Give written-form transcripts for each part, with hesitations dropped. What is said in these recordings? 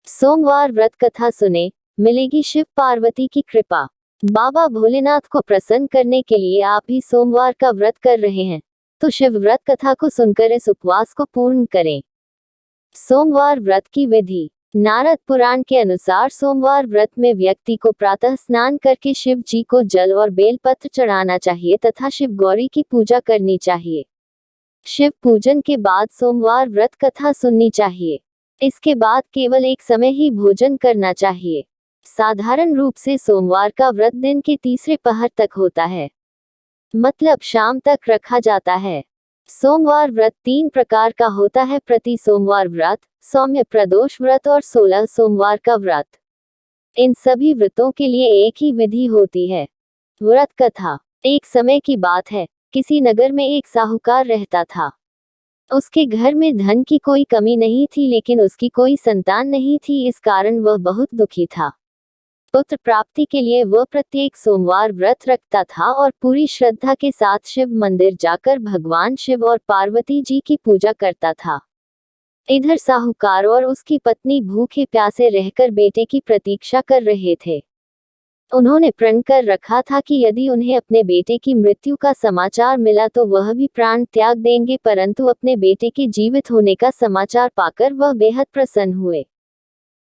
सोमवार व्रत कथा सुने, मिलेगी शिव पार्वती की कृपा। बाबा भोलेनाथ को प्रसन्न करने के लिए आप भी सोमवार का व्रत कर रहे हैं, तो शिव व्रत कथा को सुनकर इस उपवास को पूर्ण करें। सोमवार व्रत की विधि। नारद पुराण के अनुसार सोमवार व्रत में व्यक्ति को प्रातः स्नान करके शिव जी को जल और बेलपत्र चढ़ाना चाहिए तथा शिव गौरी की पूजा करनी चाहिए। शिव पूजन के बाद सोमवार व्रत कथा सुननी चाहिए। इसके बाद केवल एक समय ही भोजन करना चाहिए। साधारण रूप से सोमवार का व्रत दिन के तीसरे पहर तक होता है, मतलब शाम तक रखा जाता है। सोमवार व्रत 3 प्रकार का होता है: प्रति सोमवार व्रत, सौम्य प्रदोष व्रत और 16 सोमवार का व्रत। इन सभी व्रतों के लिए एक ही विधि होती है। व्रत कथा। एक समय की बात है, किसी नगर में एक साहूकार रहता था। उसके घर में धन की कोई कमी नहीं थी, लेकिन उसकी कोई संतान नहीं थी, इस कारण वह बहुत दुखी था। पुत्र प्राप्ति के लिए वह प्रत्येक सोमवार व्रत रखता था और पूरी श्रद्धा के साथ शिव मंदिर जाकर भगवान शिव और पार्वती जी की पूजा करता था। इधर साहूकार और उसकी पत्नी भूखे प्यासे रहकर बेटे की प्रतीक्षा कर रहे थे। उन्होंने प्रण कर रखा था कि यदि उन्हें अपने बेटे की मृत्यु का समाचार मिला तो वह भी प्राण त्याग देंगे, परंतु अपने बेटे के जीवित होने का समाचार पाकर वह बेहद प्रसन्न हुए।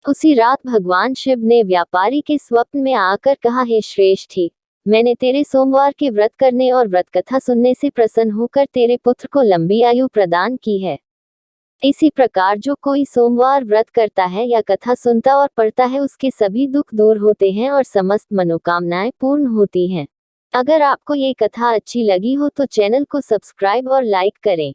उसी रात भगवान शिव ने व्यापारी के स्वप्न में आकर कहा, हे श्रेष्ठी, मैंने तेरे सोमवार के व्रत करने और व्रत कथा सुनने से प्रसन्न होकर तेरे पुत्र को लंबी आयु प्रदान की है। इसी प्रकार जो कोई सोमवार व्रत करता है या कथा सुनता और पढ़ता है, उसके सभी दुख दूर होते हैं और समस्त मनोकामनाएं पूर्ण होती हैं। अगर आपको ये कथा अच्छी लगी हो तो चैनल को सब्सक्राइब और लाइक करें।